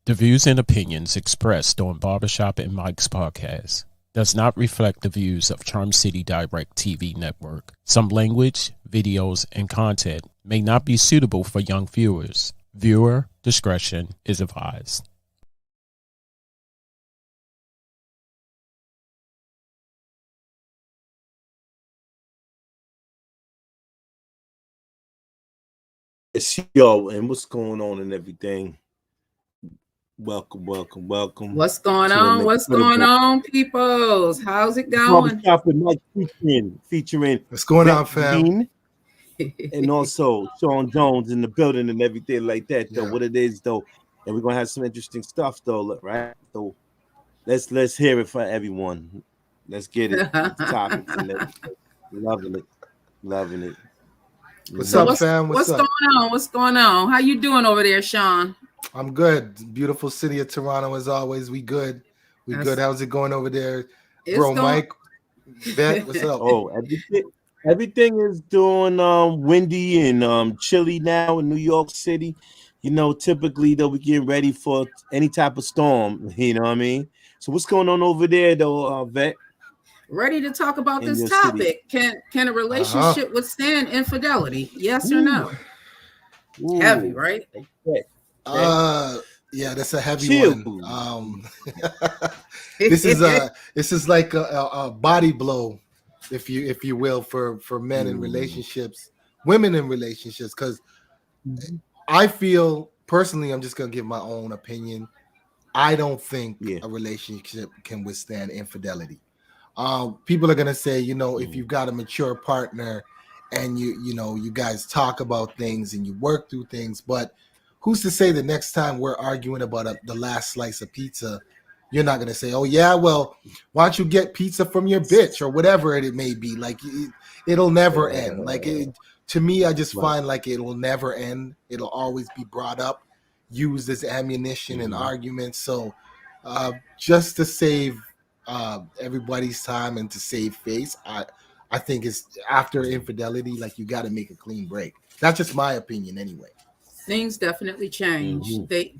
The views and opinions expressed on Barbershop and Micz Podcast does not reflect the views of Charm City Direct TV Network. Some language, videos, and content may not be suitable for young viewers. Viewer discretion is advised. It's yo, and what's going on and everything? Welcome. What's going on? What's going on, peoples? How's it going? Barbershop Micz featuring What's going on, fam? And also Sean Jones in the building and everything like that. Though what it is though, and we're gonna have some interesting stuff though, right? So let's hear it for everyone. Let's get it. Topics and loving it. What's up, fam? What's going on? What's going on? How you doing over there, Sean? I'm good. Beautiful city of Toronto as always. We good. Good. How's it going over there, bro? Mike, Vet, what's up? Oh, everything is doing windy and chilly now in New York City. You know, typically they'll be getting ready for any type of storm. You know what I mean? So what's going on over there, though, Vet? Ready to talk about this topic. City. Can a relationship withstand infidelity? Yes or no? Ooh. Heavy, right? Yeah, that's a heavy one. This is like a body blow, if you will, for men in relationships, women in relationships, because I feel personally, I'm just gonna give my own opinion. I don't think a relationship can withstand infidelity. People are gonna say, if you've got a mature partner and you guys talk about things and you work through things, but who's to say the next time we're arguing about the last slice of pizza, you're not gonna say, oh yeah, well, why don't you get pizza from your bitch or whatever it may be? Like it'll never end. Like to me, I just find like it will never end. It'll always be brought up, used as ammunition in arguments. So just to save everybody's time and to save face, I think it's after infidelity, like you got to make a clean break. That's just my opinion anyway. Things definitely change. They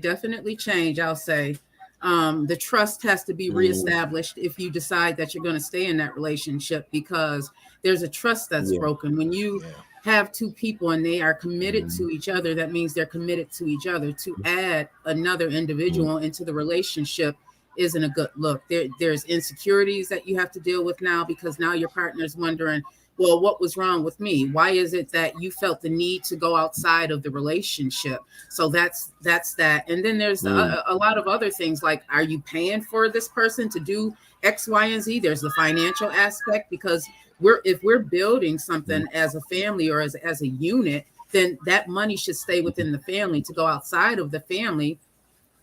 definitely change. I'll say the trust has to be reestablished if you decide that you're going to stay in that relationship, because there's a trust that's broken when you have two people and they are committed to each other. That means they're committed to each other. To add another individual into the relationship isn't a good look. There's insecurities that you have to deal with now, because now your partner's wondering, well, what was wrong with me? Why is it that you felt the need to go outside of the relationship? So that's that. And then there's a lot of other things, like, are you paying for this person to do X, Y, and Z? There's the financial aspect, because if we're building something as a family or as a unit, then that money should stay within the family. To go outside of the family,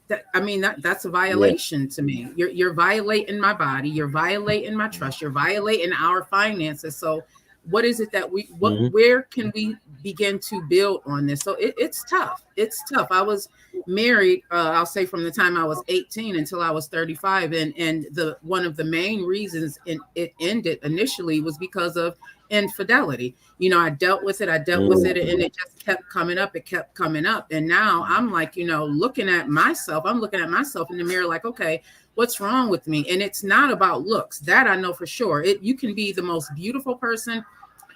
that's a violation to me. You're violating my body. You're violating my trust. You're violating our finances. So what is it that where can we begin to build on this? So it's tough. It's tough. I was married, I'll say, from the time I was 18 until I was 35. And one of the main reasons it ended initially was because of infidelity. I dealt with it, and it just kept coming up. It kept coming up. And now I'm like, looking at myself. I'm looking at myself in the mirror like, okay, what's wrong with me? And it's not about looks. That I know for sure. You can be the most beautiful person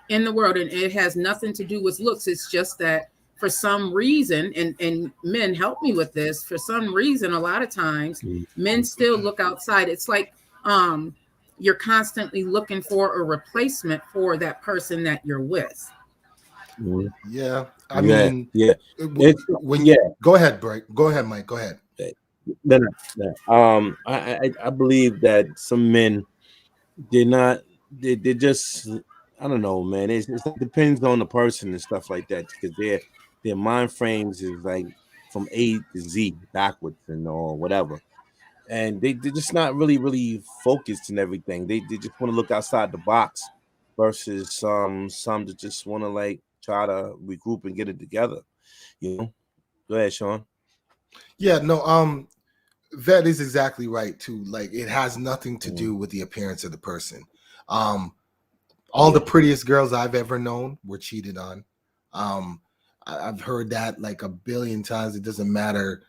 in the world, and it has nothing to do with looks. It's just that for some reason, and men help me with this, for some reason, a lot of times men still look outside. It's like you're constantly looking for a replacement for that person that you're with. Yeah. I mean, go ahead, Bart. Go ahead, Mike. Go ahead. No. I believe that some men, they just, I don't know, man. It depends on the person and stuff like that, because their mind frames is like from A to Z backwards and or whatever. And they're just not really focused and everything. They just want to look outside the box versus some that just want to like try to regroup and get it together. Go ahead, Sean. Yeah, no, that is exactly right too. Like, it has nothing to do with the appearance of the person. All the prettiest girls I've ever known were cheated on. I've heard that like a billion times. It doesn't matter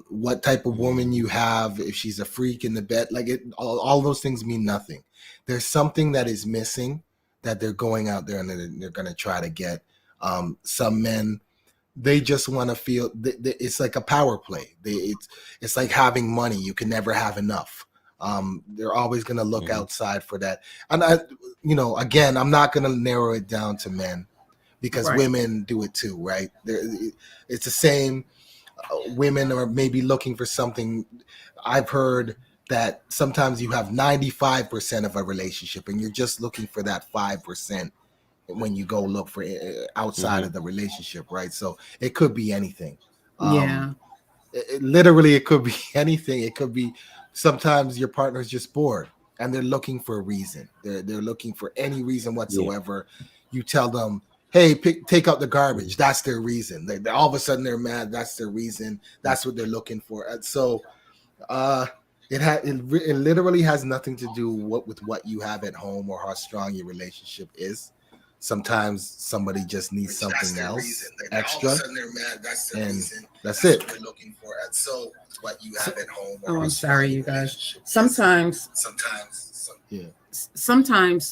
what type of woman you have, if she's a freak in the bed, like all those things mean nothing. There's something that is missing that they're going out there and they're going to try to get. Some men, they just want to feel it's like a power play. It's like having money. You can never have enough. They're always going to look outside for that. And again, I'm not going to narrow it down to men, because women do it too, right? It's the same. Women are maybe looking for something. I've heard that sometimes you have 95% of a relationship and you're just looking for that 5% when you go look for outside of the relationship, right? So it could be anything. Literally, it could be anything. It could be sometimes your partner's just bored and they're looking for a reason. They're looking for any reason whatsoever. You tell them, hey, take out the garbage. That's their reason. They all of a sudden they're mad. That's their reason. That's what they're looking for. And so it literally has nothing to do with what you have at home or how strong your relationship is. Sometimes somebody just needs something else extra, and that's it. We're looking for it. So what you have at home. I'm sorry, you guys. Sometimes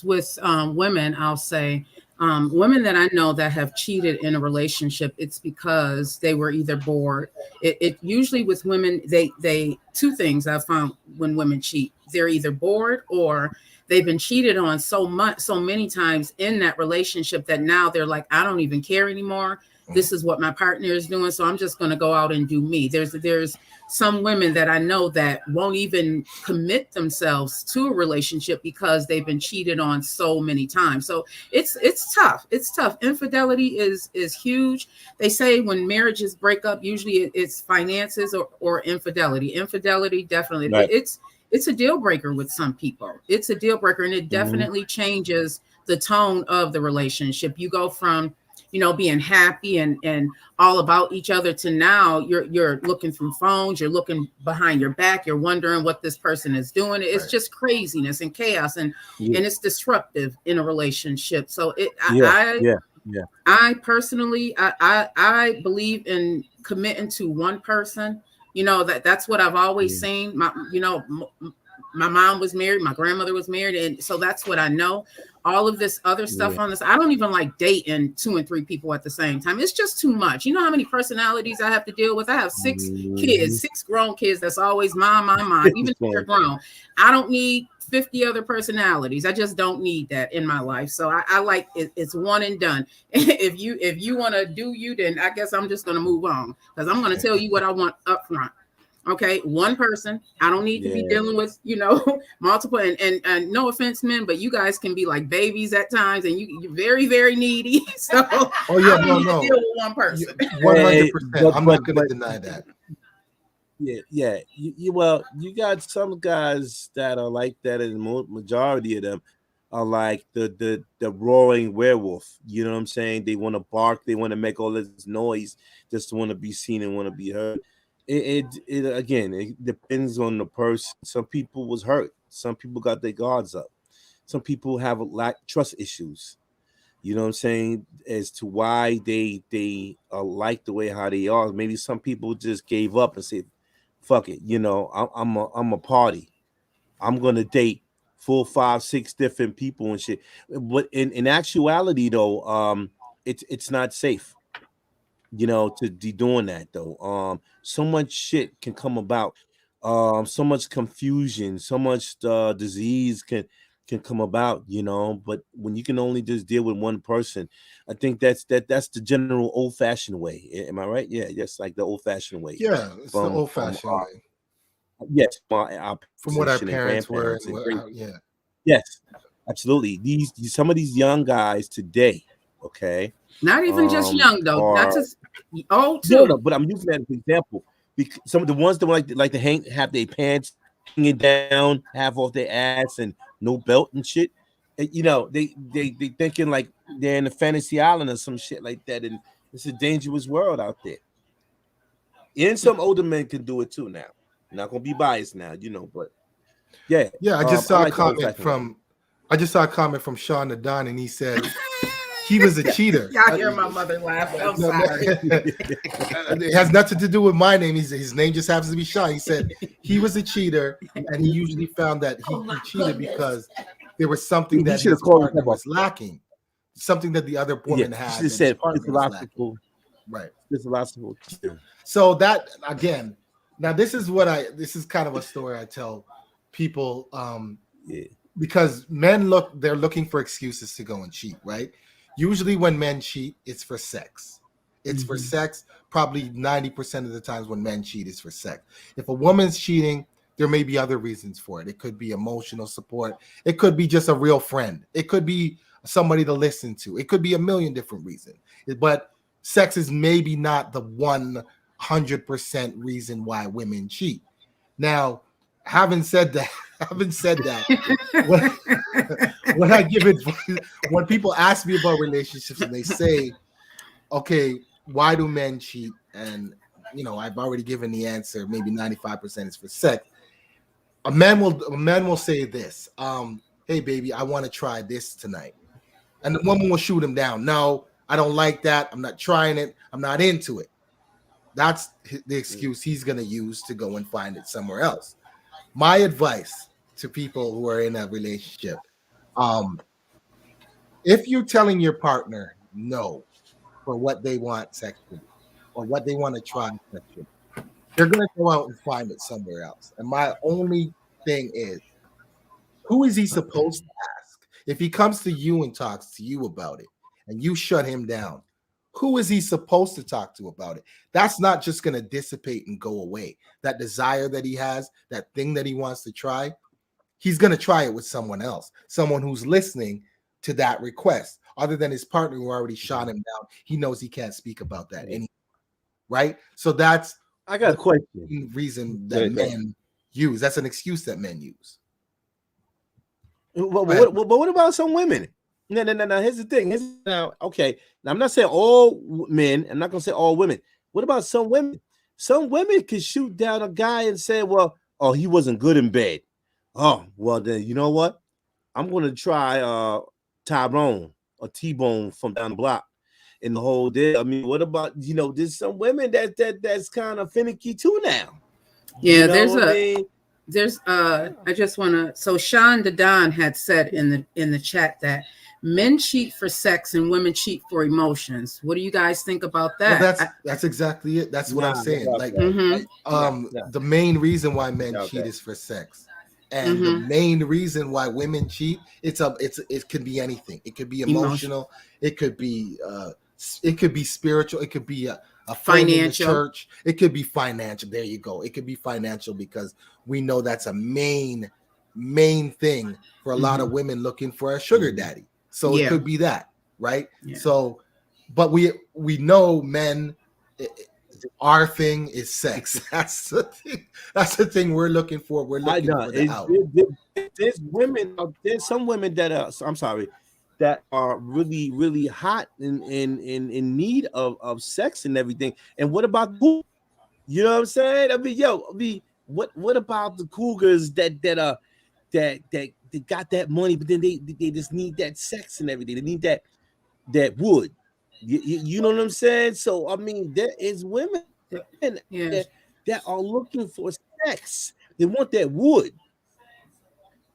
with women, I'll say, women that I know that have cheated in a relationship, it's because they were either bored. It usually with women, they two things I've found when women cheat: they're either bored or they've been cheated on so many times in that relationship that now they're like, I don't even care anymore. This is what my partner is doing, so I'm just going to go out and do me. There's some women that I know that won't even commit themselves to a relationship because they've been cheated on so many times. So it's tough. It's tough. Infidelity is huge. They say when marriages break up, usually it's finances or infidelity. Infidelity, definitely. Right. It's a deal breaker with some people. It's a deal breaker, and it definitely changes the tone of the relationship. You go from being happy and all about each other to now you're looking through phones, you're looking behind your back, you're wondering what this person is doing. It's just craziness and chaos, and it's disruptive in a relationship. So I personally, I believe in committing to one person. That's what I've always seen. My mom was married, my grandmother was married, and so that's what I know. All of this other stuff on this, I don't even like dating 2 and 3 people at the same time. It's just too much. You know how many personalities I have to deal with? I have 6 kids, 6 grown kids. That's always mom, even if they're grown. I don't need 50 other personalities. I just don't need that in my life. So I like it. It's one and done. If you want to do you, then I guess I'm just going to move on, because I'm going to tell you what I want up front. Okay, one person. I don't need to be dealing with, multiple. And no offense, men, but you guys can be like babies at times, and you're very, very needy. So no. Deal with one person. 100%. I'm not going to deny that. Yeah. You got some guys that are like that, and the majority of them are like the roaring werewolf. You know what I'm saying? They want to bark. They want to make all this noise just to want to be seen and want to be heard. It depends on the person. Some people was hurt. Some people got their guards up. Some people have trust issues. You know what I'm saying? As to why they are like the way how they are. Maybe some people just gave up and said, "Fuck it." I'm a party. I'm gonna date 4, 5, 6 different people and shit. But in actuality, though, it's not safe. To be doing that though. So much shit can come about. So much confusion, so much disease can come about, but when you can only just deal with one person, I think that's the general old-fashioned way. Am I right? Yeah, just like the old-fashioned way. Yeah, it's the old-fashioned way. Yes, from what our parents were. Yes, absolutely. Some of these young guys today, okay. Not even just young though. Not just old too. No, but I'm using that as an example. Because some of the ones that like to have their pants hanging down, half off their ass, and no belt and shit. And, they thinking like they're in a fantasy island or some shit like that, and it's a dangerous world out there. And some older men can do it too now. I'm not gonna be biased now, but yeah. I just saw a comment from Sean the Don, and he said, he was a cheater. Y'all hear my mother laughing. I'm sorry. It has nothing to do with my name. His name just happens to be Sean. He said he was a cheater, and he usually found that he cheated because there was something that his partner was lacking, something that the other woman had. She said physiological, right? Physiological. So that again, now this is kind of a story I tell people, because men they're looking for excuses to go and cheat, right? Usually when men cheat, it's for sex. It's for sex. Probably 90% of the times when men cheat, it's for sex. If a woman's cheating, there may be other reasons for it. It could be emotional support. It could be just a real friend. It could be somebody to listen to. It could be a million different reasons. But sex is maybe not the 100% reason why women cheat. Now, having said that, when I give advice, when people ask me about relationships and they say, okay, why do men cheat? And, I've already given the answer. Maybe 95% is for sex. A man will say this, hey, baby, I want to try this tonight. And the woman will shoot him down. No, I don't like that. I'm not trying it. I'm not into it. That's the excuse he's going to use to go and find it somewhere else. My advice to people who are in a relationship, if you're telling your partner no for what they want sexually or what they want to try sexually, they're going to go out and find it somewhere else. And my only thing is, who is he supposed to ask? If he comes to you and talks to you about it and you shut him down, who is he supposed to talk to about it? That's not just going to dissipate and go away. That desire that he has, that thing that he wants to try, he's going to try it with someone else, someone who's listening to that request. Other than his partner who already shot him down, he knows he can't speak about that anymore, right? So that's I got a question. Reason that men use. That's an excuse that men use. But what about some women? No. Here's the thing. Okay. Now, I'm not saying all men. I'm not going to say all women. What about some women? Some women can shoot down a guy and say, well, he wasn't good in bed. Oh, well, then, you know what? I'm going to try Tyrone or T-Bone from down the block and the whole day. I mean, what about, there's some women that's kind of finicky too now. Yeah, I just want to, so Sean Dadon had said in the chat that men cheat for sex and women cheat for emotions. What do you guys think about that? Well, that's exactly it. That's what I'm saying. The main reason why men cheat is for sex. And the main reason why women cheat, it could be anything. It could be emotional. It could be spiritual. It could be a financial church. It could be financial. There you go. It could be financial because we know that's a main thing for a lot of women looking for a sugar daddy. So it could be that, right? Yeah. So, but we know men. Our thing is sex. That's the thing. That's the thing we're looking for. We're looking for the out. There's women. There's some women that are. I'm sorry. That are really, really hot in need of sex and everything. And what about cool? You know what I'm saying? What about the cougars that got that money, but then they just need that sex and everything. They need that wood. You know what I'm saying? So I mean, there is women that are looking for sex. They want that wood.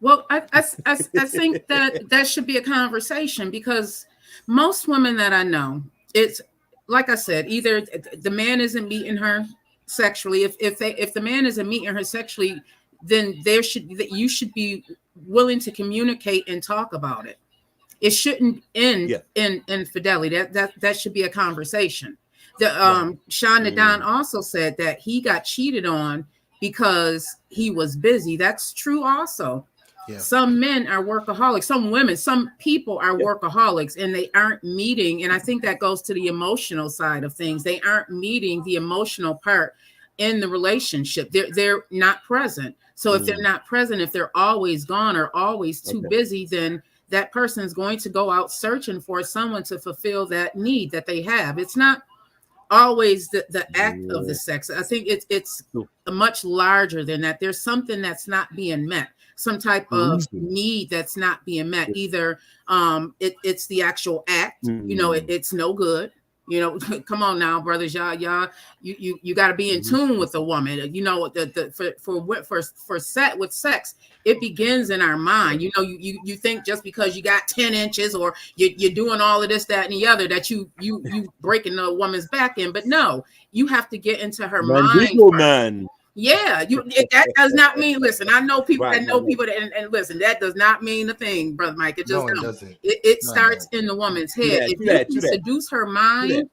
Well, I think that should be a conversation because most women that I know, it's like I said, either the man isn't meeting her sexually. If the man isn't meeting her sexually, then you should be willing to communicate and talk about it. It shouldn't end in infidelity. That should be a conversation. Sean Nadon also said that he got cheated on because he was busy. That's true also. Yeah. Some men are workaholics, some women, some people are workaholics and they aren't meeting. And I think that goes to the emotional side of things. They aren't meeting the emotional part in the relationship. They're not present. So if they're not present, if they're always gone or always too busy, then that person is going to go out searching for someone to fulfill that need that they have. It's not always the act of the sex. I think it's much larger than that. There's something that's not being met. some type of need that's not being met. Either it's the actual act, it's no good. Come on now, brothers, y'all, you got to be in tune with the woman. For sex, it begins in our mind. You think just because you got 10 inches or you're doing all of this, that, and the other, that you breaking the woman's back in. But no, you have to get into her mind. Man. Yeah, that does not mean. Listen, I know people people and listen. That does not mean a thing, Brother Mike. It just doesn't. It starts in the woman's head. If you can seduce her mind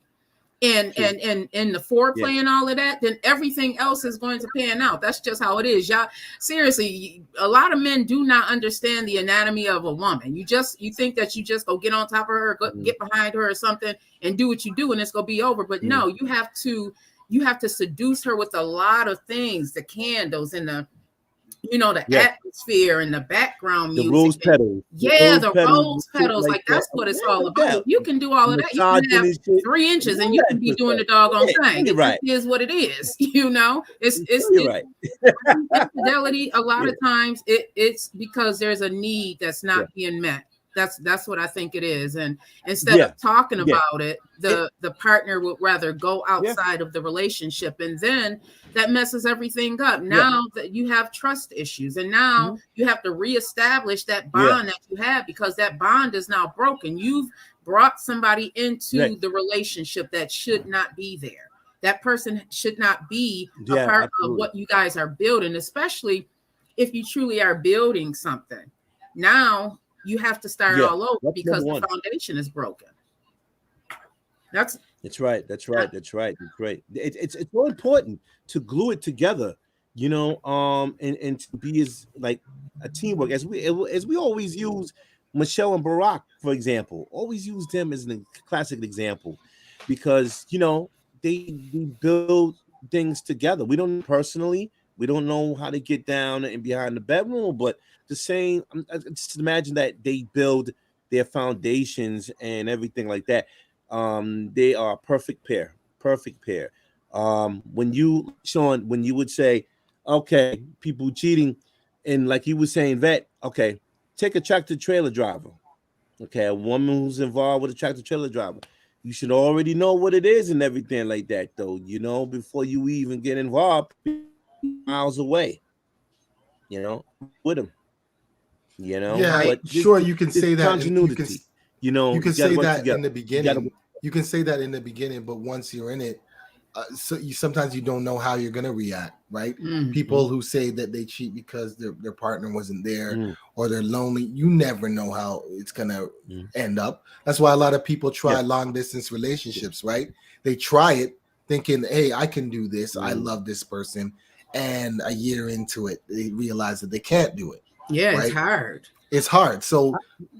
and the foreplay and all of that, then everything else is going to pan out. That's just how it is, y'all. Seriously, a lot of men do not understand the anatomy of a woman. You think that you just go get on top of her, get behind her or something, and do what you do, and it's gonna be over. But no, you have to seduce her with a lot of things, the candles and the atmosphere and the background music. The rose petals. The rose petals. Like that's what it's all about. You can do all of that. You can have 3 inches and you can be doing the doggone thing. It is what it is. It's right. Infidelity, a lot of times it's because there's a need that's not being met. That's what I think it is. And instead of talking about it, the partner would rather go outside of the relationship. And then that messes everything up. Now that you have trust issues, and now you have to reestablish that bond that you have, because that bond is now broken. You've brought somebody into the relationship that should not be there. That person should not be a part of what you guys are building, especially if you truly are building something. Now you have to start all over because the foundation is broken. That's right. That's great. It's so important to glue it together, and to be as like a teamwork as we always use Michelle and Barack, for example. Always use them as a classic example, because they build things together. We don't personally. We don't know how to get down and behind the bedroom, but just imagine that they build their foundations and everything like that. They are a perfect pair. When you would say, okay, people cheating, and like you were saying, Vet, okay, take a tractor trailer driver. Okay, a woman who's involved with a tractor trailer driver. You should already know what it is and everything like that, though, before you even get involved. Miles away, with him, but sure, you can say that continuity. You can say that in the beginning. You can say that in the beginning, but once you're in it, sometimes you don't know how you're gonna react, right? People who say that they cheat because their partner wasn't there or they're lonely, you never know how it's gonna end up. That's why a lot of people try long distance relationships, right? They try it thinking, hey, I can do this, I love this person. And a year into it, they realize that they can't do it. Yeah, right? It's hard. So,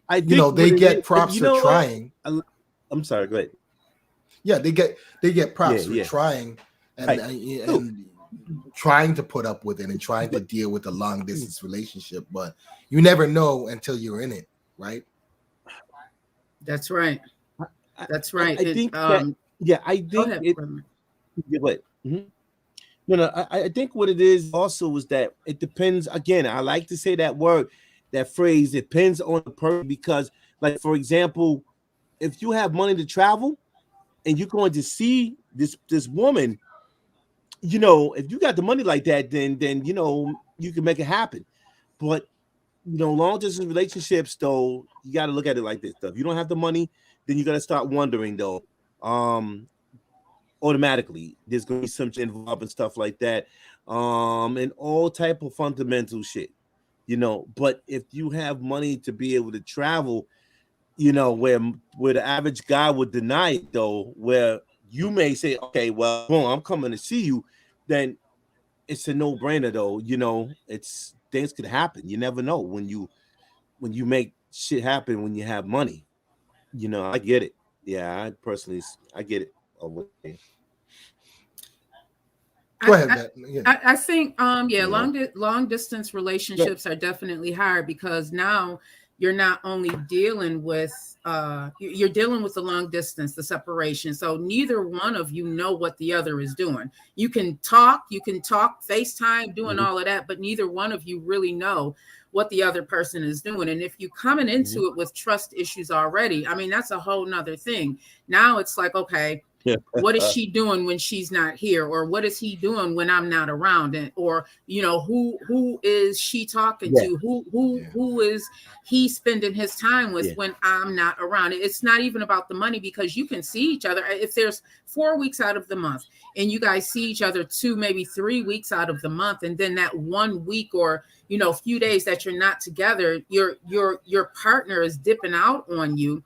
I they get props for trying. I'm sorry, go ahead. Yeah, they get props for trying and trying to put up with it and trying to deal with a long distance relationship. But you never know until you're in it, right? That's right. That's right. I think No, I think what it is also is that it depends. Again, I like to say that phrase, depends on the person, because, like, for example, if you have money to travel and you're going to see this woman, if you got the money like that, then you can make it happen. But long distance relationships, though, you got to look at it like this stuff. If you don't have the money, then you got to start wondering, though. Automatically there's going to be some shit involved and stuff like that, and all type of fundamental shit, but if you have money to be able to travel, where the average guy would deny it, though, where you may say, okay, well, boom, I'm coming to see you, then it's a no-brainer, though. It's things could happen. You never know when you make shit happen when you have money. I get it. I get it. Go ahead, I think long distance relationships are definitely hard, because now you're not only dealing with you're dealing with the long distance, the separation. So neither one of you know what the other is doing. You can talk, FaceTime, doing all of that, but neither one of you really know what the other person is doing. And if you coming into it with trust issues already, I mean, that's a whole nother thing. Now it's like, okay, what is she doing when she's not here? Or what is he doing when I'm not around? And, or, you know, who is she talking to? Who is he spending his time with when I'm not around? It's not even about the money, because you can see each other. If there's 4 weeks out of the month and you guys see each other 2, maybe 3 weeks out of the month, and then that 1 week or, you know, a few days that you're not together, your partner is dipping out on you,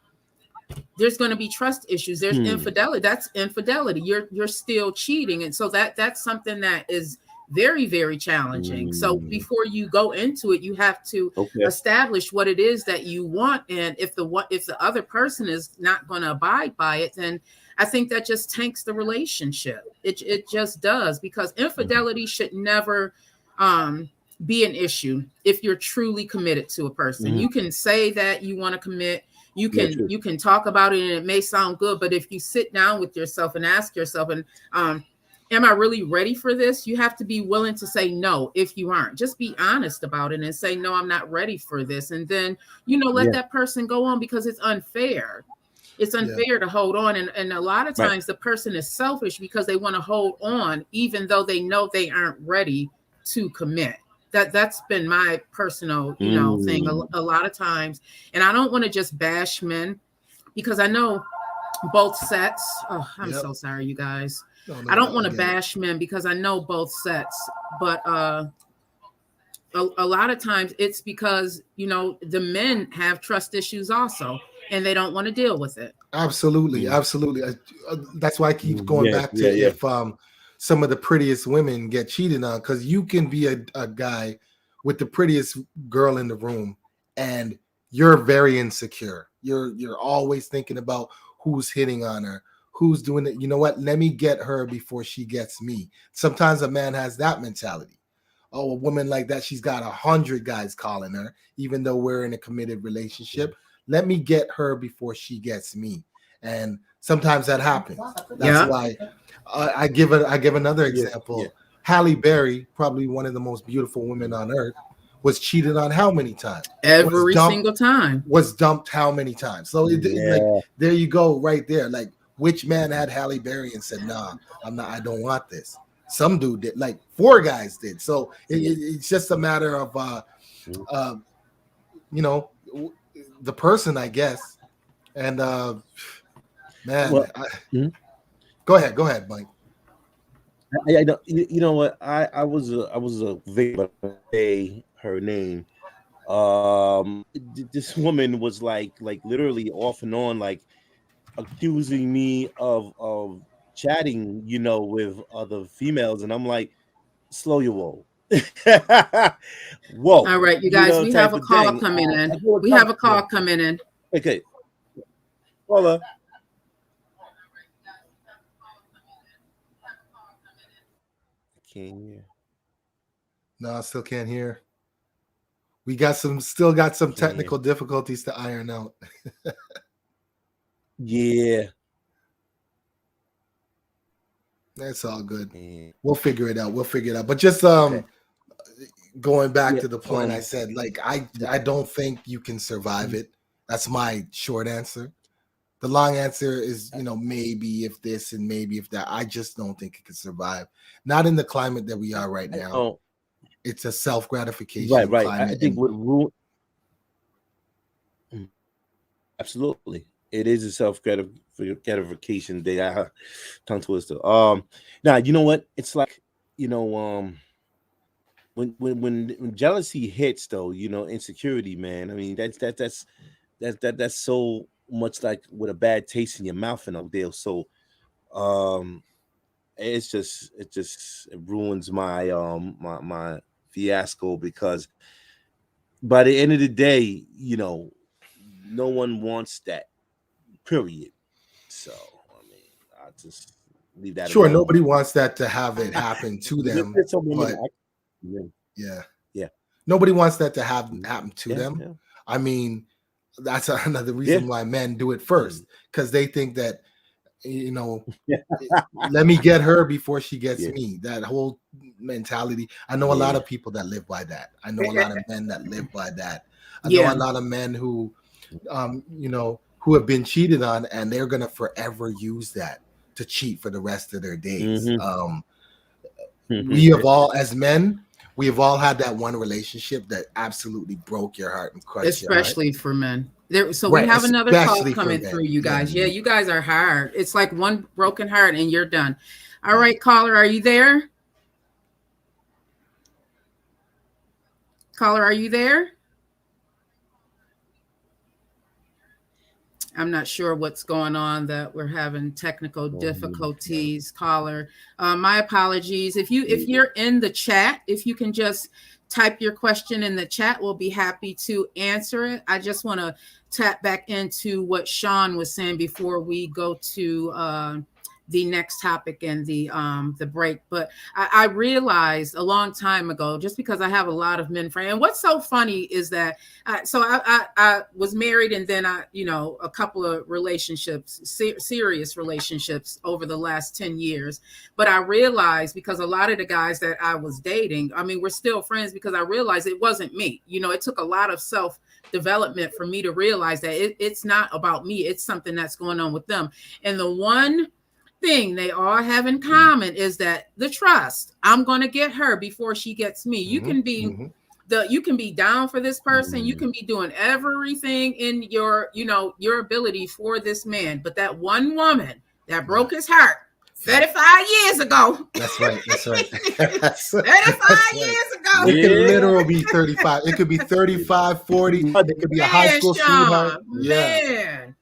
there's going to be trust issues. There's infidelity. That's infidelity. You're still cheating. And so that's something that is very, very challenging. So before you go into it, you have to establish what it is that you want. And if the other person is not going to abide by it, then I think that just tanks the relationship. It just does, because infidelity should never be an issue if you're truly committed to a person. You can say that you want to commit. You can talk about it and it may sound good, but if you sit down with yourself and ask yourself, and am I really ready for this? You have to be willing to say no if you aren't. Just be honest about it and say, no, I'm not ready for this. And then, you know, let that person go on, because it's unfair. It's unfair to hold on. And a lot of times the person is selfish because they want to hold on, even though they know they aren't ready to commit. That's been my personal, you know, thing a lot of times. And I don't want to just bash men, because I know both sets. Oh, I'm so sorry, you guys. I don't want to bash men because I know both sets, but a lot of times it's because, you know, the men have trust issues also, and they don't want to deal with it. Absolutely. That's why I keep going back to if some of the prettiest women get cheated on, because you can be a guy with the prettiest girl in the room and you're very insecure. You're always thinking about who's hitting on her, who's doing it. You know what? Let me get her before she gets me. Sometimes a man has that mentality. Oh, a woman like that, she's got 100 guys calling her, even though we're in a committed relationship. Let me get her before she gets me. And sometimes that happens. That's why I give another example. Halle Berry, probably one of the most beautiful women on earth, was cheated on how many times? Every single time. Was dumped how many times? So like, there you go, right there. Like, which man had Halle Berry and said, "Nah, I'm not. I don't want this." Some dude did. Like 4 guys did. So it's just a matter of, you know, the person, I guess. And man, go ahead, Mike. I don't, you know what? I was a victim of her name. This woman was like literally off and on, like accusing me of chatting, you know, with other females, and I'm like, slow your roll. Whoa. All right, you guys, we have a call coming in. We have a call coming in. Okay. Hola. Can't hear. No, I still can't hear. We still got some technical difficulties to iron out. Yeah. That's all good. We'll figure it out. But just going back to the point I said, like, I don't think you can survive it. That's my short answer. The long answer is, you know, maybe if this and maybe if that. I just don't think it can survive. Not in the climate that we are right now. It's a self-gratification right. climate. I think what rule. Absolutely. It is a self-gratification day. Tongue twister. Now, you know what? It's like, you know, when jealousy hits, though, you know, insecurity, man. I mean, that's so much like with a bad taste in your mouth and all deal. So, it ruins my my fiasco, because by the end of the day, you know, no one wants that. Period. So, I mean, I'll just leave that. Sure, nobody wants that to have it happen to them. But nobody wants that to happen to them. I mean, that's another reason why men do it first, because they think that, you know, let me get her before she gets me. That whole mentality. I know a lot of people that live by that. I know a lot of men that live by that. I know a lot of men who, you know, who have been cheated on, and they're gonna forever use that to cheat for the rest of their days. We have all, as men, we have all had that one relationship that absolutely broke your heart and crushed your heart. Especially for men. So we have another call coming through, you guys. Yeah, you guys are hard. It's like one broken heart and you're done. All right, caller, are you there? Caller, are you there? I'm not sure what's going on, that we're having technical difficulties. Caller, my apologies. If you're in the chat, if you can just type your question in the chat, we'll be happy to answer it. I just want to tap back into what Sean was saying before we go to the next topic and the break. But I realized a long time ago, just because I have a lot of men friends, and what's so funny is that I was married, and then a couple of relationships, serious relationships over the last 10 years. But I realized, because a lot of the guys that I was dating, I mean, we're still friends, because I realized it wasn't me. You know, it took a lot of self-development for me to realize that it's not about me. It's something that's going on with them. And the one thing they all have in common is that the trust. I'm going to get her before she gets me. You can be you can be down for this person. You can be doing everything in your ability for this man. But that one woman that broke his heart 35 years ago. That's right. 35 years ago. It could literally be 35. It could be 35, 40. It could be a high school sweetheart. Man.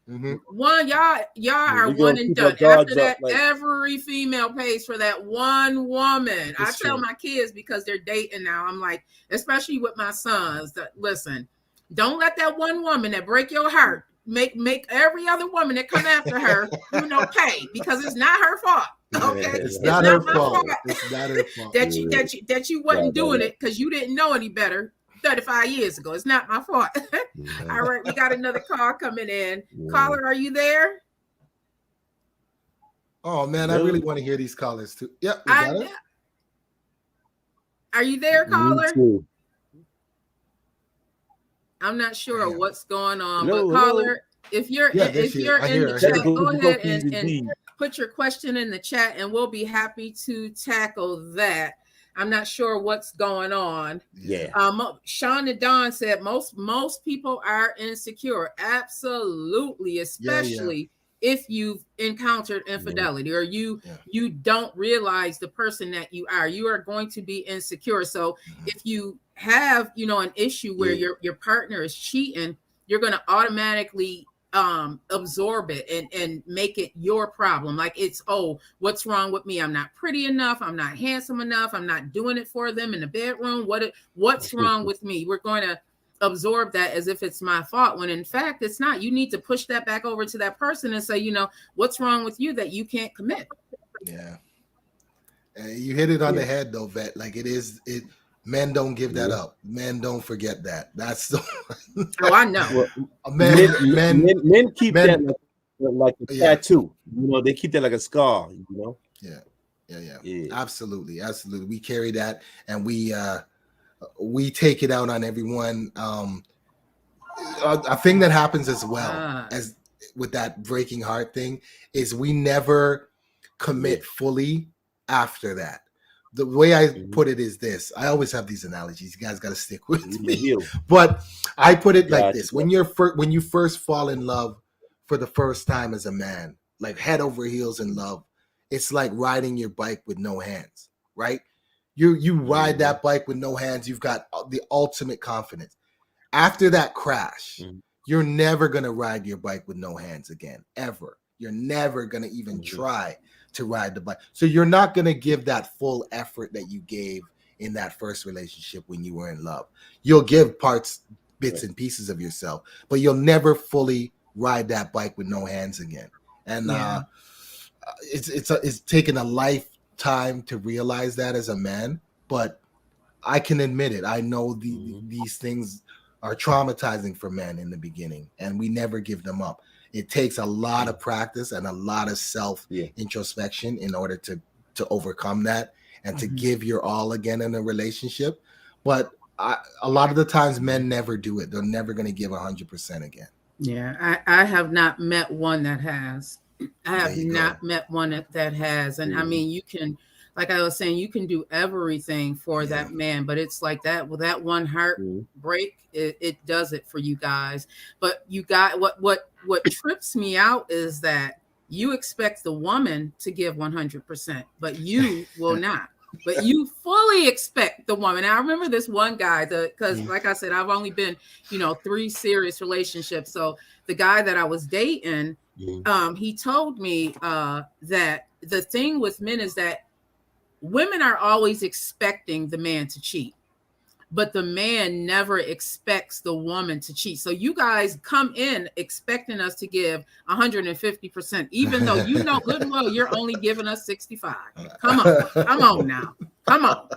One, y'all are one and done. After that, every female pays for that one woman. I tell my kids, because they're dating now, I'm like, especially with my sons, that listen, don't let that one woman that break your heart make every other woman that come after her, pay, because it's not her fault. Okay, it's not her fault. It's not her fault. That you wasn't doing it because you didn't know any better 35 years ago. It's not my fault. All right, we got another call coming in. Caller, are you there? Oh man, I really want to hear these callers too. Yep, we got it. Are you there, caller? I'm not sure what's going on, but caller, if you're in the chat, go ahead and put your question in the chat, and we'll be happy to tackle that. I'm not sure what's going on. Yeah. Sean and Don said most people are insecure. Absolutely, especially if you've encountered infidelity or you don't realize the person that you are going to be insecure. So if you have an issue where your partner is cheating, you're going to automatically absorb it and make it your problem. Like it's, what's wrong with me? I'm not pretty enough. I'm not handsome enough. I'm not doing it for them in the bedroom. What's wrong with me? We're going to absorb that as if it's my fault, when in fact it's not. You need to push that back over to that person and say, what's wrong with you that you can't commit? Yeah. You hit it on the head though, Vet. Like men don't give that up. Men don't forget that. That's the I know. Men keep that like a tattoo. They keep that like a scar. Yeah. Absolutely. We carry that, and we take it out on everyone. A thing that happens as well as with that breaking heart thing is we never commit fully after that. The way I put it is this. I always have these analogies. You guys got to stick with me. But I put it like this. When you first fall in love for the first time as a man, like head over heels in love, it's like riding your bike with no hands, right? You ride that bike with no hands. You've got the ultimate confidence. After that crash, you're never going to ride your bike with no hands again, ever. You're never going to even try to ride the bike. So you're not going to give that full effort that you gave in that first relationship when you were in love. You'll give bits and pieces of yourself, but you'll never fully ride that bike with no hands again. And it's taken a lifetime to realize that as a man, but I can admit it. I know these things are traumatizing for men in the beginning, and we never give them up. It takes a lot of practice and a lot of self introspection in order to overcome that and to give your all again in a relationship. But a lot of the times men never do it. They're never going to give 100% again. Yeah, I have not met one that has. I have not met one that has. And I mean, you can, like I was saying, you can do everything for that man, but it's like that with that one heartbreak, it does it for you guys. But you got what trips me out is that you expect the woman to give 100%, but you will not. But you fully expect the woman. And I remember this one guy, because like I said, I've only been, 3 serious relationships. So the guy that I was dating, he told me that the thing with men is that women are always expecting the man to cheat, but the man never expects the woman to cheat. So you guys come in expecting us to give 150%, even though you know good and well you're only giving us 65. Come on now. Come on.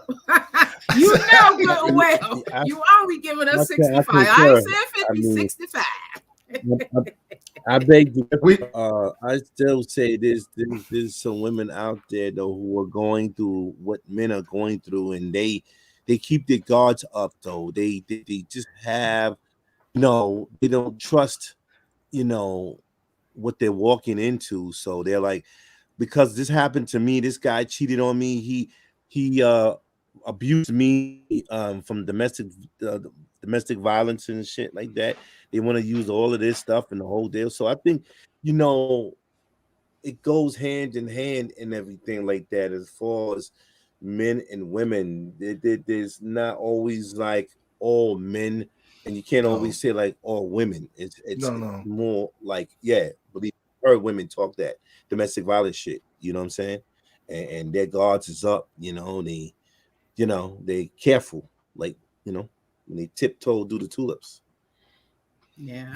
You know good and well you only giving us 65. I ain't saying 50, 65. I beg to I still say there's some women out there though who are going through what men are going through, and they keep their guards up though. They just have, they don't trust, what they're walking into. So they're like, because this happened to me, this guy cheated on me. He abused me from domestic violence and shit like that. They want to use all of this stuff and the whole deal. So I think, it goes hand in hand and everything like that as far as men and women. There's not always like all men, and you can't always say like all women. It's more like, believe I heard women talk that domestic violence shit, you know what I'm saying? And their guards is up, they careful, like, when they tiptoe do the tulips. Yeah,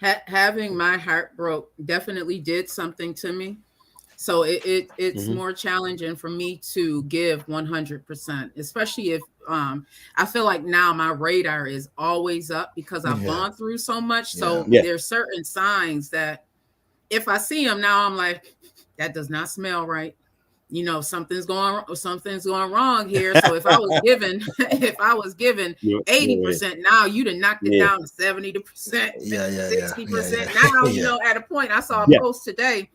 having my heart broke definitely did something to me. So it's more challenging for me to give 100%, especially if I feel like now my radar is always up because I've gone through so much. So there's certain signs that if I see them now, I'm like, that does not smell right. Something's going wrong here. So if I was given 80%, now you done knocked it down to 70%, 60%. Now, at a point I saw a post today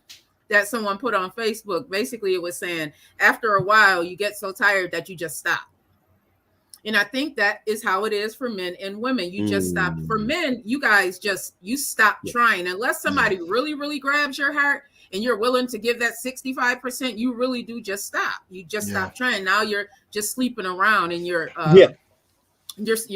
that someone put on Facebook. Basically, it was saying after a while you get so tired that you just stop. And I think that is how it is for men and women. You just stop. For men, you guys you stop trying unless somebody really, really grabs your heart and you're willing to give that 65%. You really do just stop. You just stop trying. Now you're just sleeping around and you're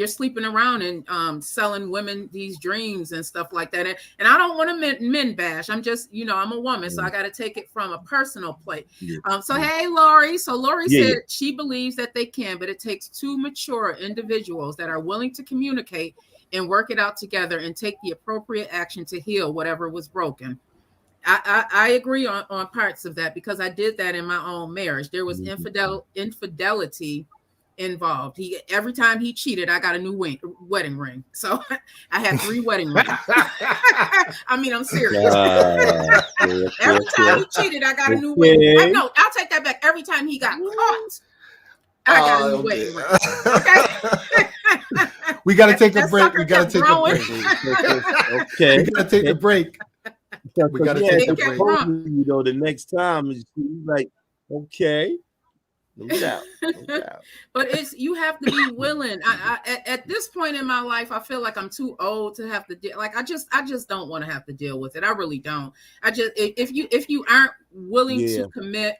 sleeping around and selling women these dreams and stuff like that. And I don't want to men bash. I'm just, I'm a woman, so I got to take it from a personal place. Hey, Lori. So Lori said she believes that they can, but it takes 2 mature individuals that are willing to communicate and work it out together and take the appropriate action to heal whatever was broken. I agree on parts of that because I did that in my own marriage. There was infidelity involved. Every time he cheated, I got a new wedding ring. So I had 3 wedding rings. I mean, I'm serious. Every time he cheated, I got a new wedding ring. No, I'll take that back. Every time he got caught, I got a new wedding ring. Okay. We got to take a break. We got to take a break. Okay. We got to take a break. We got to take a break. The next time is like, okay. No doubt. But you have to be willing. At this point in my life, I feel like I'm too old to have to deal. Like I just don't want to have to deal with it. I really don't. If you aren't willing to commit,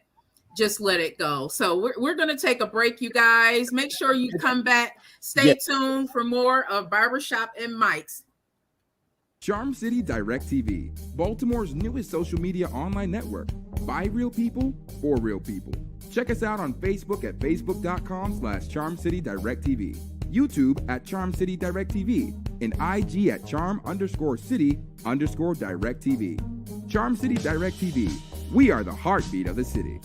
just let it go. So we're gonna take a break, you guys. Make sure you come back. Stay tuned for more of Barbershop Micz. Charm City Direct TV, Baltimore's newest social media online network. By real people, for real people. Check us out on Facebook at facebook.com/CharmCityDirectTV, YouTube at Charm City Direct TV, and IG at Charm_City_DirectTV. Charm City Direct TV. We are the heartbeat of the city.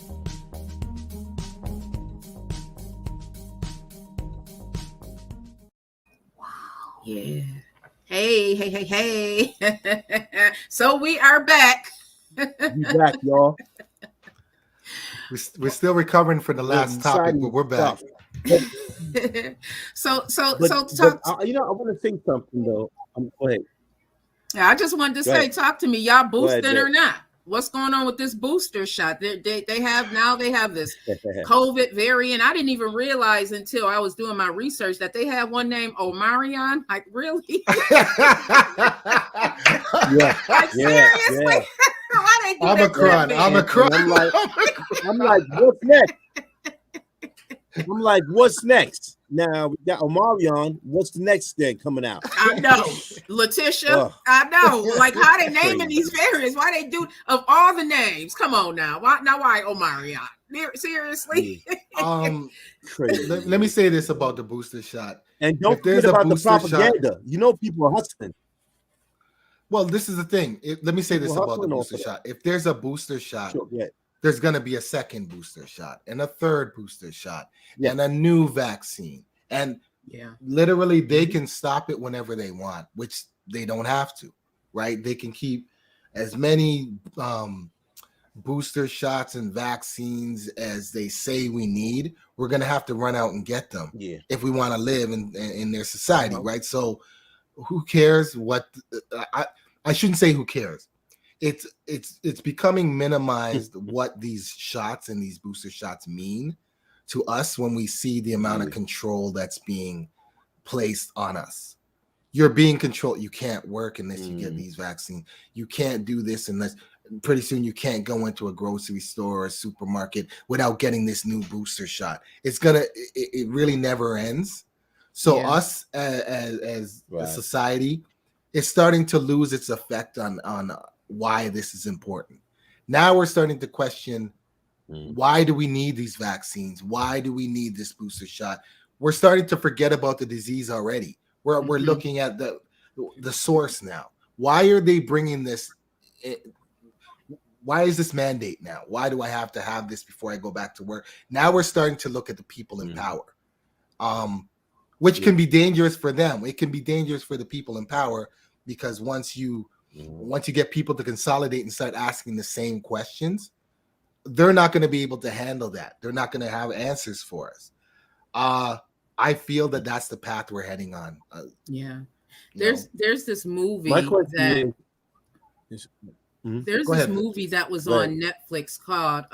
Yeah. Hey. So we are back. We back, y'all. We're still recovering from the last topic, but we're back. So talk. I want to say something though. Go ahead. Yeah, I just wanted to say, talk to me. Y'all boosting or not? What's going on with this booster shot? They have this COVID variant. I didn't even realize until I was doing my research that they have one named Omarion. Like, really? Like, seriously? Yeah. Why they do Omicron. I'm like, what's next? I'm like, what's next? Now we got Omarion. What's the next thing coming out? I know, Letitia. I know. Like, how they naming these variants? Why they do of all the names? Come on now. Why Omarion? Seriously? Crazy. Let me say this about the booster shot. And don't forget about the propaganda. People are hustling. Well, this is the thing. Let me say this about the booster shot. If there's a booster shot, there's going to be a second booster shot and a third booster shot and a new vaccine. And literally they can stop it whenever they want, which they don't have to, right? They can keep as many booster shots and vaccines as they say we need. We're going to have to run out and get them if we want to live in their society, right? So who cares what I shouldn't say who cares. It's becoming minimized what these shots and these booster shots mean to us when we see the amount of control that's being placed on us. You're being controlled. You can't work unless you get these vaccines. You can't do this unless pretty soon you can't go into a grocery store or a supermarket without getting this new booster shot. It really never ends. So us as a society, it's starting to lose its effect on why this is important. Now we're starting to question, why do we need these vaccines? Why do we need this booster shot? We're starting to forget about the disease already. We're looking at the source now. Why are they bringing this? Why is this mandate now? Why do I have to have this before I go back to work? Now we're starting to look at the people in power, which can be dangerous for them. It can be dangerous for the people in power because once you get people to consolidate and start asking the same questions, they're not going to be able to handle that. They're not going to have answers for us. I feel that that's the path we're heading on. There's this movie movie that was on Netflix called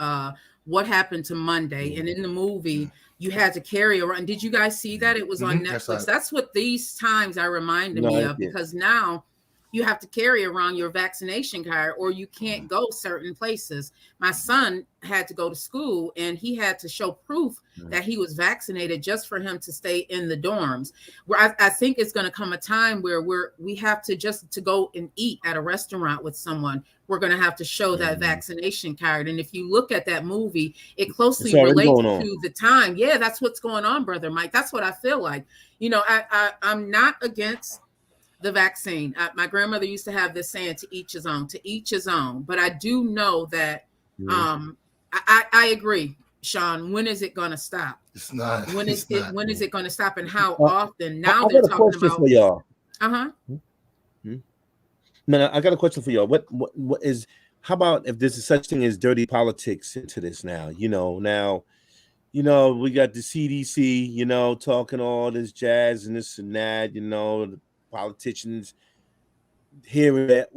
What Happened to Monday, and in the movie you had to carry around. Did you guys see that? It was on Netflix. That's what these times are reminding me of, because now you have to carry around your vaccination card or you can't go certain places. My son had to go to school and he had to show proof that he was vaccinated just for him to stay in the dorms. Where I think it's going to come a time where we have to just to go and eat at a restaurant with someone, we're going to have to show that vaccination card. And if you look at that movie, it closely relates to the time. Yeah, that's what's going on, Brother Mike. That's what I feel like. I'm not against the vaccine. My grandmother used to have this saying, to each his own. But I do know that I agree, Sean. When is it going to stop? It's not. When is it going to stop, and how often? Now they're talking about. For y'all. No, I got a question for y'all. What is? How about if there's such thing as dirty politics into this now? Now, we got the CDC, talking all this jazz and this and that. The politicians hearing that.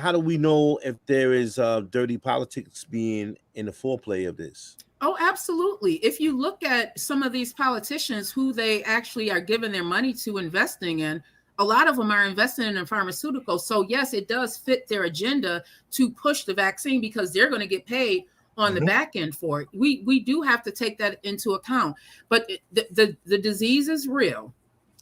How do we know if there is dirty politics being in the foreplay of this? Oh, absolutely. If you look at some of these politicians who they actually are giving their money to investing in, a lot of them are investing in pharmaceuticals. So yes, it does fit their agenda to push the vaccine because they're going to get paid on the back end for it. We do have to take that into account. But the disease is real.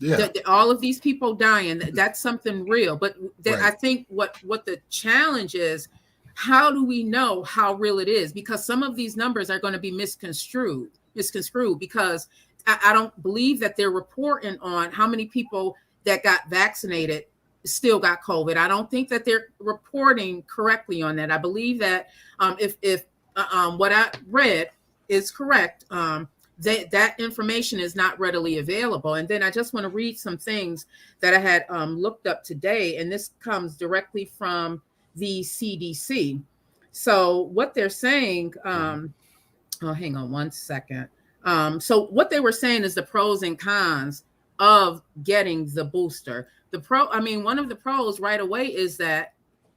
Yeah. All of these people dying, that's something real. But I think what the challenge is, how do we know how real it is? Because some of these numbers are going to be misconstrued because I don't believe that they're reporting on how many people that got vaccinated still got COVID. I don't think that they're reporting correctly on that. I believe that if what I read is correct, that information is not readily available. And then I just want to read some things that I had looked up today, and this comes directly from the CDC. So what they're saying, hang on one second. So what they were saying is the pros and cons of getting the booster. One of the pros right away is that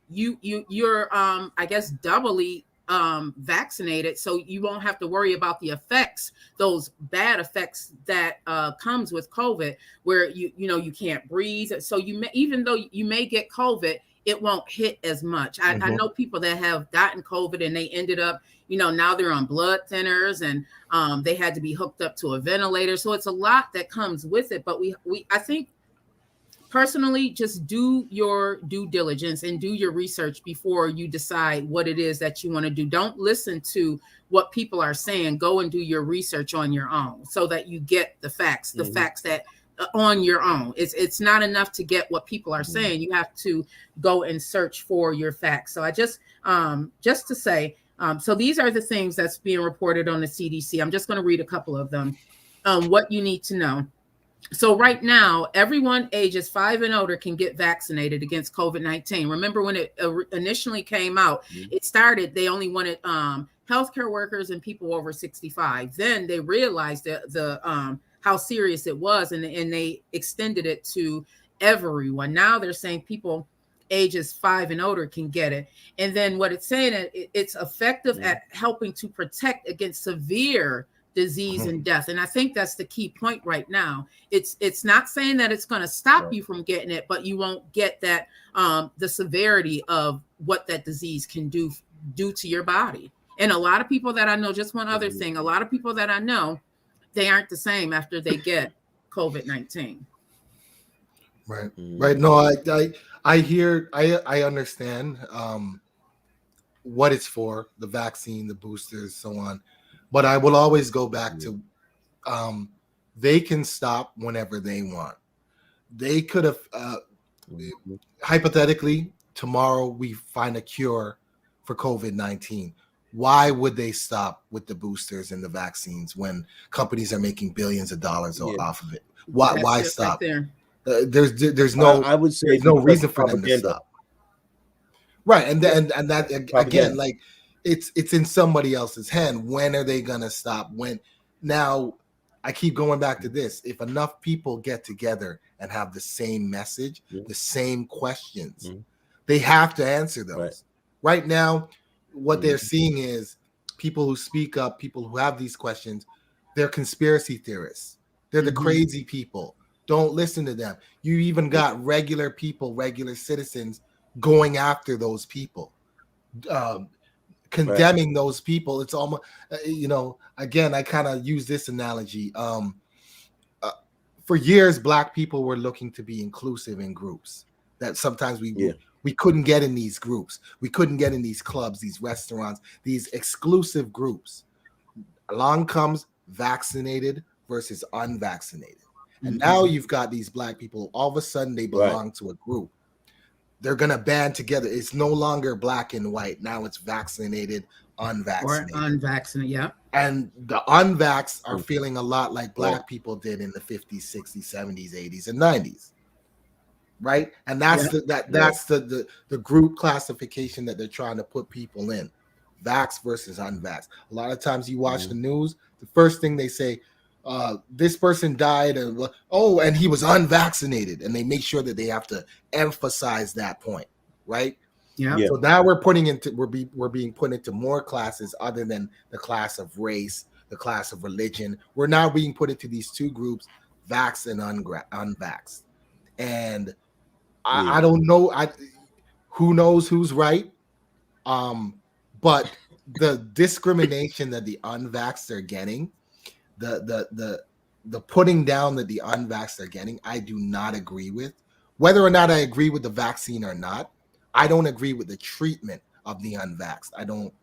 you're I guess doubly vaccinated, so you won't have to worry about the effects, those bad effects that comes with COVID, where you can't breathe. So even though you may get COVID, it won't hit as much. I know people that have gotten COVID and they ended up, now they're on blood thinners, and they had to be hooked up to a ventilator. So it's a lot that comes with it. But I think personally, just do your due diligence and do your research before you decide what it is that you want to do. Don't listen to what people are saying. Go and do your research on your own so that you get the facts, the facts that on your own. It's not enough to get what people are saying. You have to go and search for your facts. So I just to say, so these are the things that's being reported on the CDC. I'm just going to read a couple of them. What you need to know. So right now, everyone ages 5 and older can get vaccinated against COVID-19. Remember when it initially came out, it started, they only wanted healthcare workers and people over 65. Then they realized that how serious it was, and they extended it to everyone. Now they're saying people ages 5 and older can get it. And then what it's saying, it's effective at helping to protect against severe disease and death. And I think that's the key point right now. It's not saying that it's going to stop you from getting it, but you won't get that the severity of what that disease can do to your body. And a lot of people that I know, just one other thing, a lot of people that I know, they aren't the same after they get COVID-19. Right. Right. No, I understand what it's for, the vaccine, the boosters, so on. But I will always go back to they can stop whenever they want. They could have, hypothetically, tomorrow we find a cure for COVID-19. Why would they stop with the boosters and the vaccines when companies are making billions of dollars off of it? Why stop? Right there. There's no, I would say there's no reason for them to stop. Right, and that again, like it's in somebody else's hand. When are they gonna stop? When? Now, I keep going back to this. If enough people get together and have the same message, the same questions, they have to answer those. Right now, what they're seeing is people who speak up, people who have these questions, they're conspiracy theorists. They're the crazy people. Don't listen to them. You even got regular people, regular citizens going after those people, condemning those people. It's almost, again, I kind of use this analogy. For years, Black people were looking to be inclusive in groups that sometimes we couldn't get in these groups. We couldn't get in these clubs, these restaurants, these exclusive groups. Along comes vaccinated versus unvaccinated. And now you've got these Black people, all of a sudden they belong to a group. They're going to band together. It's no longer black and white. Now it's vaccinated, unvaccinated. Or unvaccinated, yeah. And the unvaxxed are feeling a lot like Black people did in the 50s, 60s, 70s, 80s, and 90s. Right? And that's the group classification that they're trying to put people in. Vax versus unvaxxed. A lot of times you watch the news, the first thing they say, this person died and he was unvaccinated, and they make sure that they have to emphasize that point, right? So now we're being put into more classes other than the class of race, the class of religion. We're now being put into these two groups, vax and unvaxxed. And I don't know, who knows who's right, but the discrimination that the unvaxxed are getting, the putting down that the unvaxxed are getting, I do not agree with. Whether or not I agree with the vaccine or not, I don't agree with the treatment of the unvaxxed. I don't.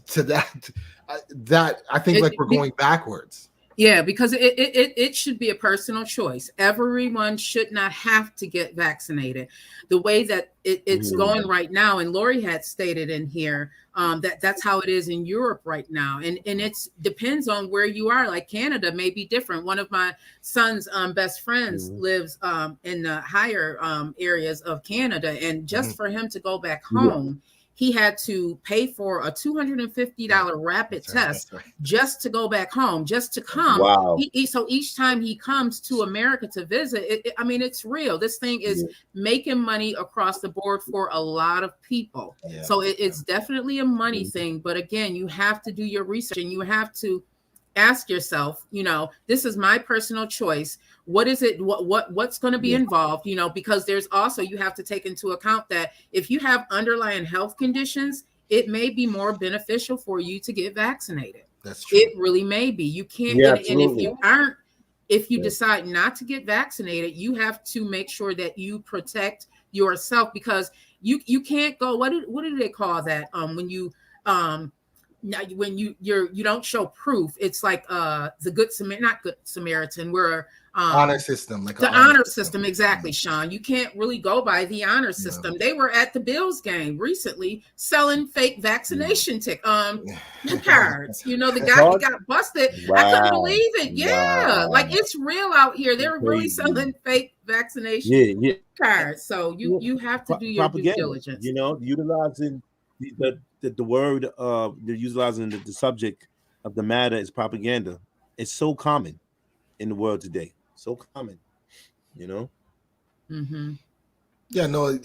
To that I think we're going backwards. Yeah, because it should be a personal choice. Everyone should not have to get vaccinated. The way that it's going right now, and Lori had stated in here that's how it is in Europe right now, and it's depends on where you are. Like Canada may be different. One of my son's best friends lives in the higher areas of Canada, and just for him to go back home. He had to pay for a $250 rapid test just to go back home, just to come. Wow. So each time he comes to America to visit, I mean, it's real. This thing is making money across the board for a lot of people. Yeah. So it's definitely a money thing. But again, you have to do your research and you have to ask yourself, this is my personal choice. What is it? What's going to be involved? Because there's also, you have to take into account that if you have underlying health conditions, it may be more beneficial for you to get vaccinated. That's true. It really may be. You can't. And if you decide not to get vaccinated, you have to make sure that you protect yourself, because you can't go. What do they call that? When you don't show proof, it's like the good Samaritan, not good Samaritan, where honor system, like the honor system. Exactly, Sean. You can't really go by the honor system. They were at the Bills game recently selling fake vaccination cards. The guy got busted. Wow. I couldn't believe it. Yeah, like it's real out here. They were really selling fake vaccination cards. So you have to do your due diligence. Utilizing the word they're utilizing the subject of the matter is propaganda. It's so common in the world today. So common, Mm-hmm. Yeah, no.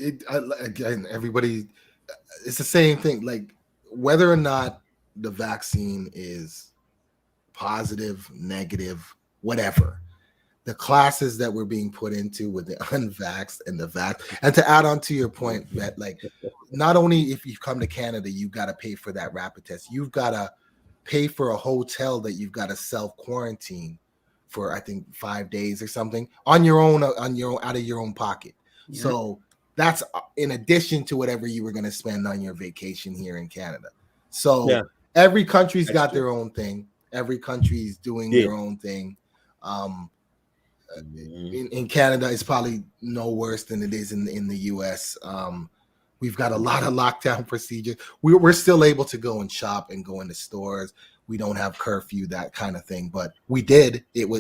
Again, everybody. It's the same thing. Like whether or not the vaccine is positive, negative, whatever. The classes that we're being put into with the unvaxxed and the vax, and to add on to your point, that like not only if you come to Canada, you've got to pay for that rapid test, you've got to pay for a hotel that you've got to self-quarantine for, I think 5 days or something on your own out of your own pocket. Yeah. So that's in addition to whatever you were going to spend on your vacation here in Canada. So every country's got their own thing. Every country's doing their own thing. In Canada, it's probably no worse than it is in the US. We've got a lot of lockdown procedures. We're still able to go and shop and go into stores. We don't have curfew, that kind of thing, but we did. We're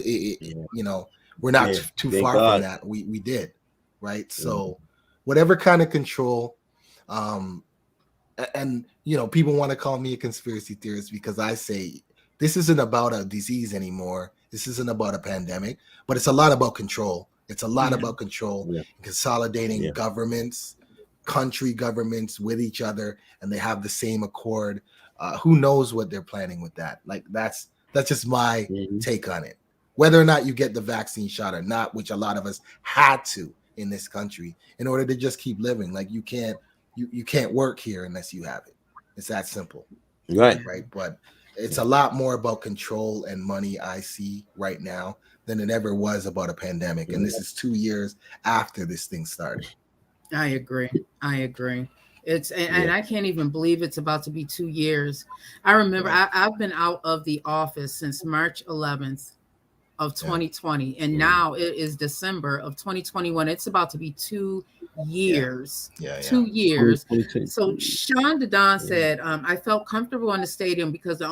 not too far from that. We did, right? So whatever kind of control, and people want to call me a conspiracy theorist because I say this isn't about a disease anymore. This isn't about a pandemic, but it's a lot about control. It's a lot about control, consolidating governments, country governments with each other, and they have the same accord. Who knows what they're planning with that? Like that's just my take on it. Whether or not you get the vaccine shot or not, which a lot of us had to in this country in order to just keep living. Like you can't work here unless you have it. It's that simple. Right. But it's a lot more about control and money I see right now than it ever was about a pandemic. And this is 2 years after this thing started. I agree. It's and I can't even believe it's about to be 2 years. I remember I've been out of the office since March 11th of 2020, and now it is December of 2021. It's about to be 2 years. 2 years. So Sean Dedon said, I felt comfortable in the stadium because they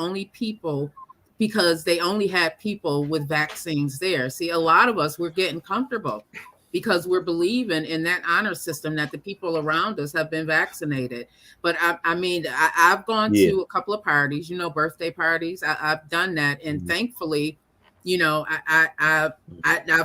only had people with vaccines there. See, a lot of us, we're getting comfortable because we're believing in that honor system that the people around us have been vaccinated. But I've gone to a couple of parties, birthday parties. I've done that. And thankfully, I've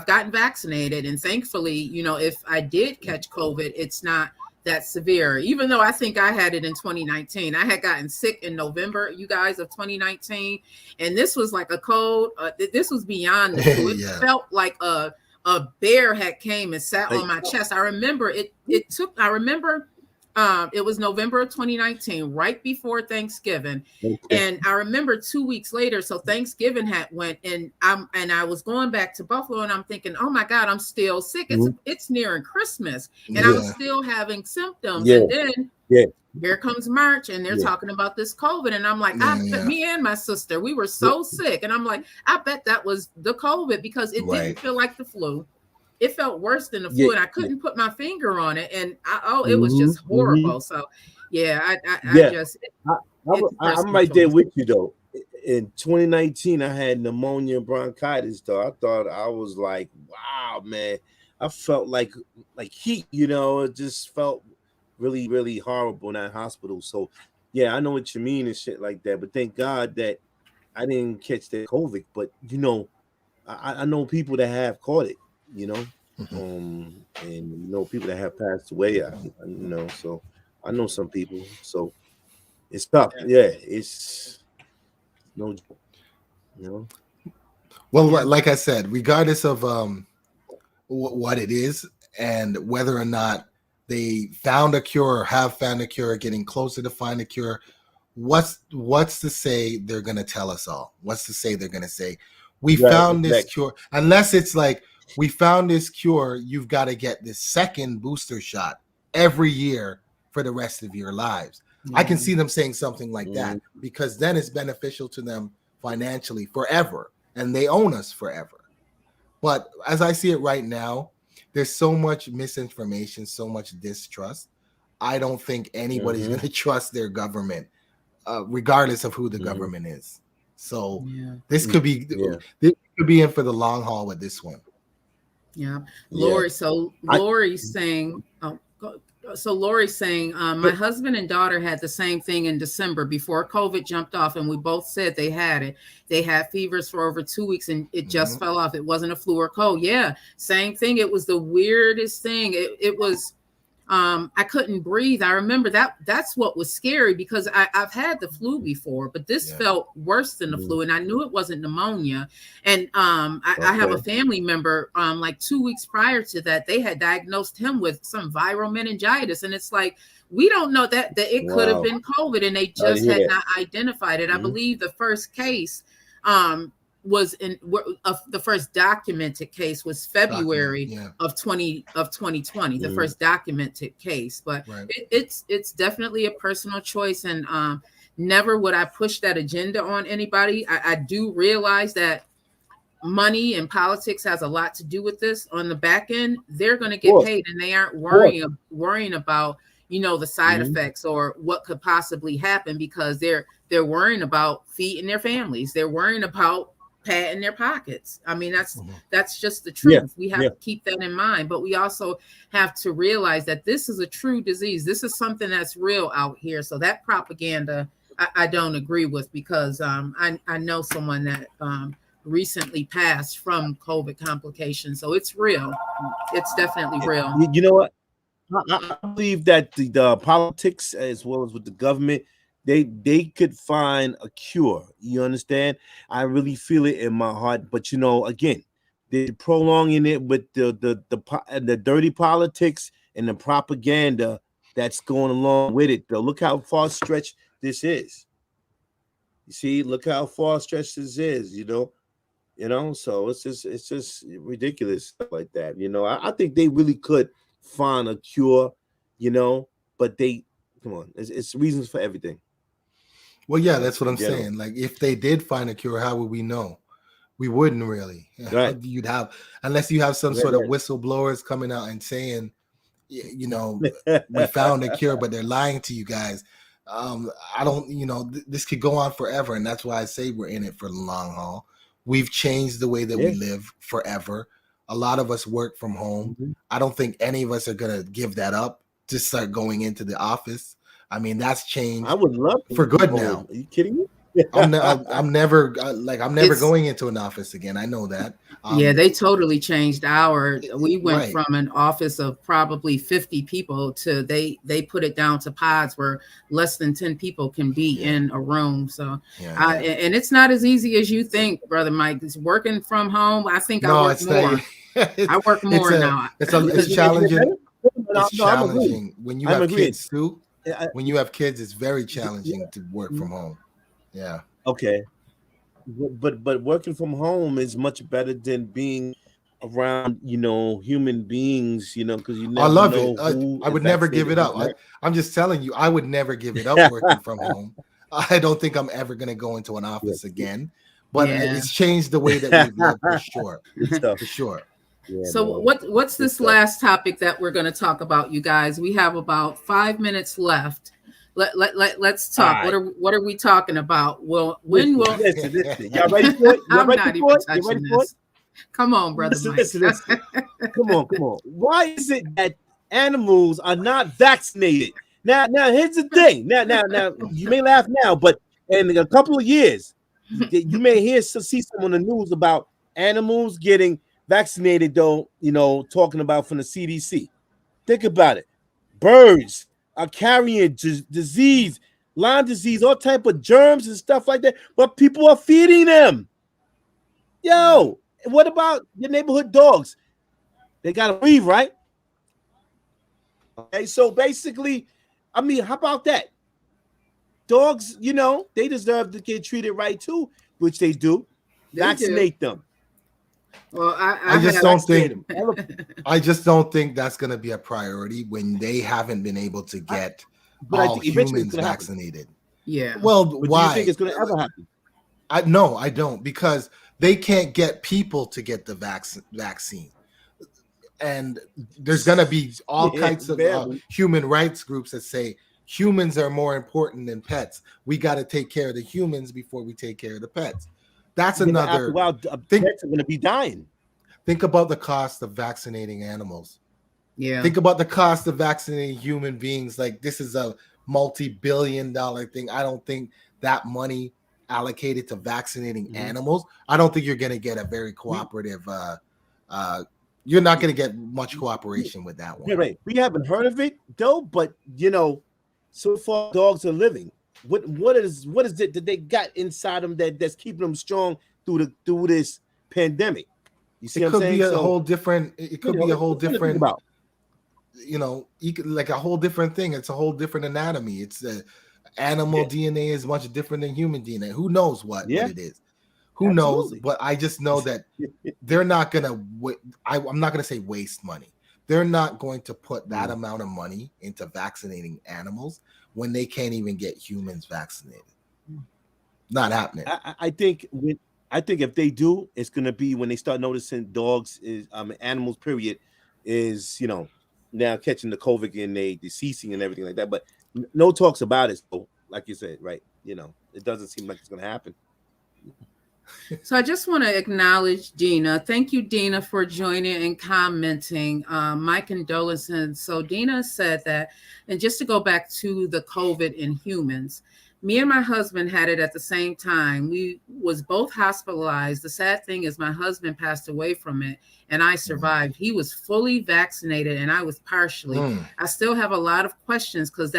gotten vaccinated. And thankfully, if I did catch COVID, it's not that severe, even though I think I had it in 2019. I had gotten sick in November, you guys, of 2019. And this was like a cold. This was beyond the flu. It felt like a bear had came and sat on my chest. I remember it was November of 2019, right before Thanksgiving. And I remember 2 weeks later, so Thanksgiving had went, and I was going back to Buffalo, and I'm thinking, oh my God, I'm still sick. It's nearing Christmas, and I'm still having symptoms. And then here comes March, and they're talking about this COVID, and I'm like, me and my sister, we were so sick, and I'm like, I bet that was the COVID because it didn't feel like the flu. It felt worse than the flu, and I couldn't put my finger on it, and it was just horrible. So, I'm right there with you though. In 2019, I had pneumonia and bronchitis. Though I thought I was like, wow, man, I felt like heat. It just felt really, really horrible in that hospital. So, yeah, I know what you mean and shit like that. But thank God that I didn't catch that COVID. But I know people that have caught it. And people that have passed away. So I know some people. So it's tough. Yeah, it's no joke. Well, like I said, regardless of what it is and whether or not they found a cure or have found a cure, getting closer to find a cure, what's to say they're going to tell us all? What's to say they're going to say, we found this cure? Unless it's like, we found this cure, you've got to get this second booster shot every year for the rest of your lives. I can see them saying something like that because then it's beneficial to them financially forever, and they own us forever. But as I see it right now, there's so much misinformation, so much distrust. I don't think anybody's going to trust their government, regardless of who the government is. So this could be in for the long haul with this one. Yeah, Lori. So Lori's saying, my husband and daughter had the same thing in December before COVID jumped off, and we both said they had it. They had fevers for over 2 weeks, and it just fell off. It wasn't a flu or cold. Yeah, same thing. It was the weirdest thing. It was. I couldn't breathe. I remember that's what was scary because I've had the flu before, but this felt worse than the flu, and I knew it wasn't pneumonia. And I have a family member, like 2 weeks prior to that, they had diagnosed him with some viral meningitis, and it's like, we don't know that it could have been COVID, and they just had not identified it. I believe the first case was the first documented case was February of 2020, the first documented case. But it's definitely a personal choice, and never would I push that agenda on anybody. I do realize that money and politics has a lot to do with this. On the back end, they're going to get paid, and they aren't worrying about the side effects or what could possibly happen, because they're worrying about feeding their families. They're worrying about patting their pockets. I mean, that's just the truth. We have to keep that in mind, but we also have to realize that this is a true disease. This is something that's real out here. So that propaganda, I don't agree with, because I know someone that recently passed from COVID complications. So it's real. It's definitely real. You know what? I believe that the politics, as well as with the government, they could find a cure. You understand? I really feel it in my heart. But again, they're prolonging it with the dirty politics and the propaganda that's going along with it. Though, look how far stretched this is. You see, look how far stretched this is. So it's just ridiculous stuff like that. I think they really could find a cure. But come on, it's reasons for everything. Well, yeah, that's what I'm saying. Like, if they did find a cure, how would we know? We wouldn't really. Right. Unless you have some sort of whistleblowers coming out and saying, we found a cure, but they're lying to you guys. I don't, this could go on forever. And that's why I say we're in it for the long haul. We've changed the way that we live forever. A lot of us work from home. I don't think any of us are going to give that up to start going into the office. I mean, that's changed. I would love for good now. Are you kidding me? I'm never going into an office again. I know that. They totally changed we went from an office of probably 50 people to they put it down to pods where less than 10 people can be in a room. So, and it's not as easy as you think, Brother Mike. It's working from home. I think I work more. I work more now. It's challenging. It's challenging when you have kids too. When you have kids, it's very challenging to work from home. Yeah. Okay. But working from home is much better than being around, human beings, because you never I love know it. who I would is never give it vaccinated. up. I'm just telling you, I would never give it up working from home. I don't think I'm ever going to go into an office again, but it's changed the way that we live for sure. For sure. Yeah, so man. what's this last topic that we're going to talk about, you guys? We have about 5 minutes left. Let's talk. Right. What are we talking about? Well, when will listen. Y'all ready for it? I'm not even touching this. Come on, brother Mike. Listen. Come on. Why is it that animals are not vaccinated? Now, here's the thing. Now, you may laugh now, but in a couple of years, you may see some on the news about animals getting vaccinated, though, talking about from the CDC. Think about it. Birds are carrying disease, Lyme disease, all type of germs and stuff like that, but people are feeding them. Yo, what about your neighborhood dogs? They got to breathe, right? Okay, so basically, I mean, how about that? Dogs, they deserve to get treated right too, which they do. Vaccinate them. Well, I just don't think that's going to be a priority when they haven't been able to get all humans vaccinated. Yeah. Well, but why? Do you think it's going to ever happen? No, I don't, because they can't get people to get the vaccine. And there's going to be all kinds of human rights groups that say humans are more important than pets. We got to take care of the humans before we take care of the pets. That's another. After a while, pets are going to be dying. Think about the cost of vaccinating animals. Yeah. Think about the cost of vaccinating human beings. Like, this is a multi-billion-dollar thing. I don't think that money allocated to vaccinating animals, I don't think you're going to get a very cooperative. You're not going to get much cooperation with that one. Yeah, right. We haven't heard of it though, but so far dogs are living. What is it that they got inside them that's keeping them strong through this pandemic? You see, it could be a whole different. It could be a whole different. Like a whole different thing. It's a whole different anatomy. It's animal DNA is much different than human DNA. Who knows what it is? Who knows? But I just know that they're not gonna. I'm not gonna say waste money. They're not going to put that amount of money into vaccinating animals when they can't even get humans vaccinated. Not happening. I think if they do, it's gonna be when they start noticing dogs animals. Period, is now catching the COVID and they deceasing and everything like that. But no talks about it. So, like you said, right? It doesn't seem like it's gonna happen. So I just want to acknowledge Dina. Thank you, Dina, for joining and commenting. My condolences. So Dina said that, and just to go back to the COVID in humans, me and my husband had it at the same time. We was both hospitalized. The sad thing is my husband passed away from it and I survived. He was fully vaccinated and I was partially. I still have a lot of questions because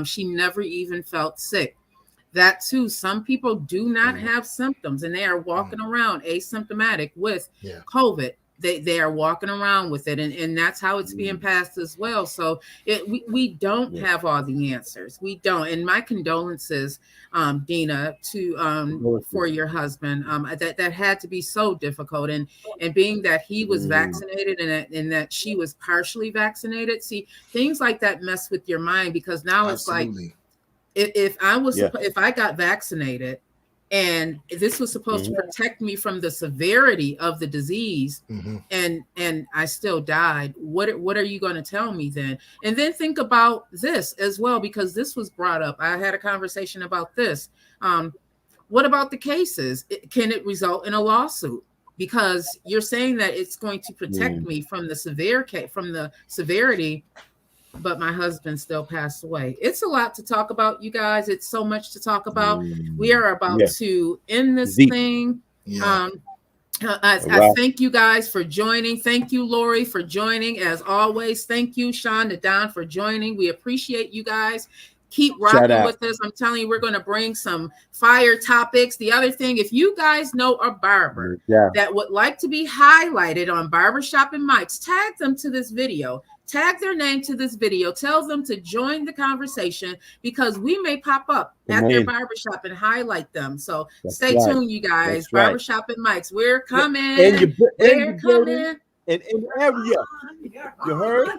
she never even felt sick. That too, some people do not have symptoms and they are walking around asymptomatic with COVID. They are walking around with it, and that's how it's being passed as well. So we don't have all the answers. We don't. And my condolences, Dina, for your husband. That had to be so difficult. And being that he was vaccinated and that she was partially vaccinated. See, things like that mess with your mind because now it's like if I got vaccinated. And this was supposed to protect me from the severity of the disease, and I still died. What are you going to tell me then? And then think about this as well, because this was brought up. I had a conversation about this. What about the cases? Can it result in a lawsuit? Because you're saying that it's going to protect me from the severity. But my husband still passed away. It's a lot to talk about, you guys. It's so much to talk about. We are about to end this thing. I thank you guys for joining. Thank you, Lori, for joining. As always, thank you, Sean and Don, for joining. We appreciate you guys. Keep rocking with us. I'm telling you, we're going to bring some fire topics. The other thing, if you guys know a barber that would like to be highlighted on Barbershop and Micz, tag them to this video. Tag their name to this video. Tell them to join the conversation because we may pop up at their barbershop and highlight them. So stay tuned, you guys. Barbershop and Micz, we're coming. We're coming. In the area. You heard?